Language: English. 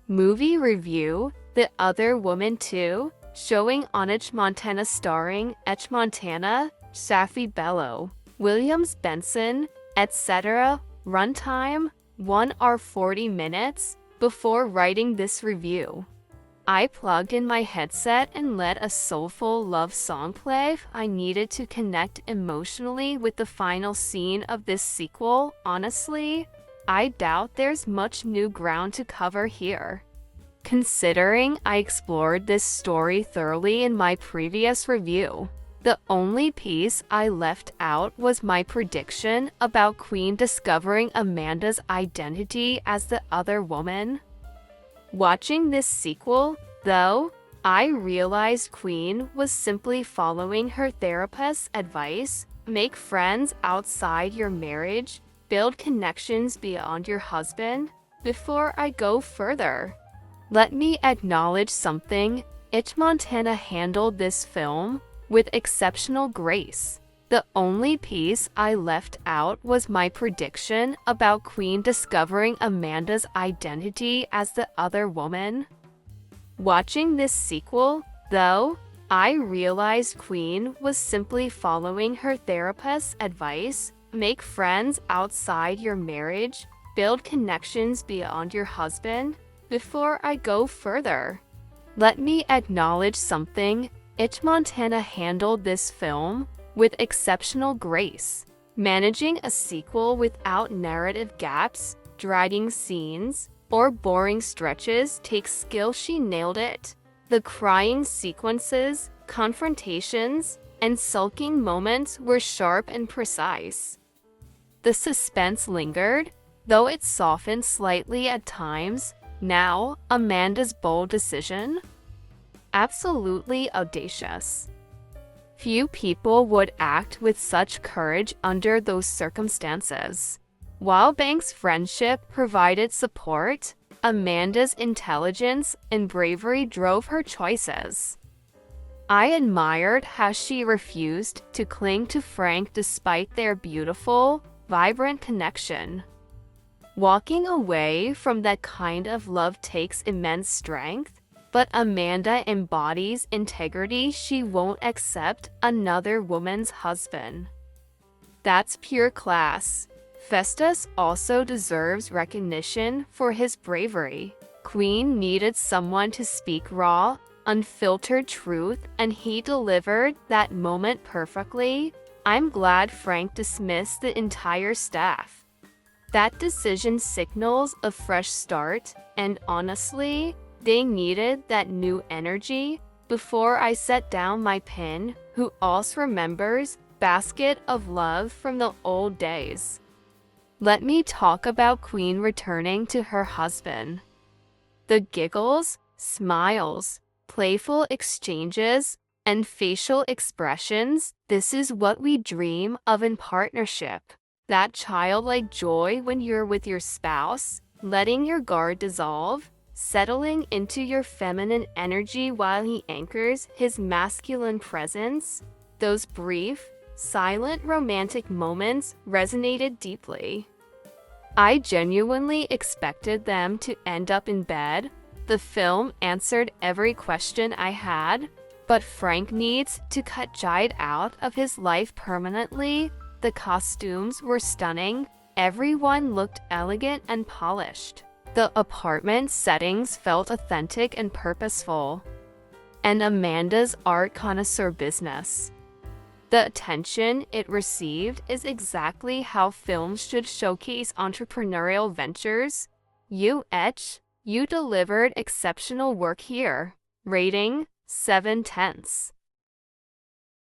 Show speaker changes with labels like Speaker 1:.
Speaker 1: Movie review: The Other Woman 2, showing on Montana starring Montana, Safi Bello, Williams Benson, etc. Runtime: 1 hour 40 minutes. Before writing this review, I plugged in my headset and let a soulful love song play. I needed to connect emotionally with the final scene of this sequel. Honestly, I doubt there's much new ground to cover here, considering I explored this story thoroughly in my previous review. The only piece I left out was my prediction about Queen discovering Amanda's identity as the other woman. Watching this sequel, though, I realized Queen was simply following her therapist's advice: make friends outside your marriage, build connections beyond your husband. Before I go further, let me acknowledge something. Montana handled this film with exceptional grace. The only piece I left out was my prediction about Queen discovering Amanda's identity as the other woman. Watching this sequel, though, I realized Queen was simply following her therapist's advice: make friends outside your marriage, build connections beyond your husband. Before I go further, let me acknowledge something. Montana handled this film with exceptional grace. Managing a sequel without narrative gaps, dragging scenes, or boring stretches takes skill. She nailed it. The crying sequences, confrontations, and sulking moments were sharp and precise. The suspense lingered, though it softened slightly at times. Now, Amanda's bold decision? Absolutely audacious. Few people would act with such courage under those circumstances. While Banks' friendship provided support, Amanda's intelligence and bravery drove her choices. I admired how she refused to cling to Frank despite their beautiful, vibrant connection. Walking away from that kind of love takes immense strength, but Amanda embodies integrity. She won't accept another woman's husband. That's pure class. Festus also deserves recognition for his bravery. Queen needed someone to speak raw, unfiltered truth, and he delivered that moment perfectly. I'm glad Frank dismissed the entire staff. That decision signals a fresh start, and honestly, they needed that new energy. Before I set down my pen, who else remembers Basket of Love from the old days? Let me talk about Queen returning to her husband. The giggles, smiles, playful exchanges, and facial expressions, this is what we dream of in partnership. That childlike joy when you're with your spouse, letting your guard dissolve, settling into your feminine energy while he anchors his masculine presence. Those brief, silent romantic moments resonated deeply. I genuinely expected them to end up in bed. The film answered every question I had, but Frank needs to cut Jide out of his life permanently. The costumes were stunning. Everyone looked elegant and polished. The apartment settings felt authentic and purposeful. And Amanda's art connoisseur business. The attention it received is exactly how films should showcase entrepreneurial ventures. Uche, you delivered exceptional work here. Rating: 7/10.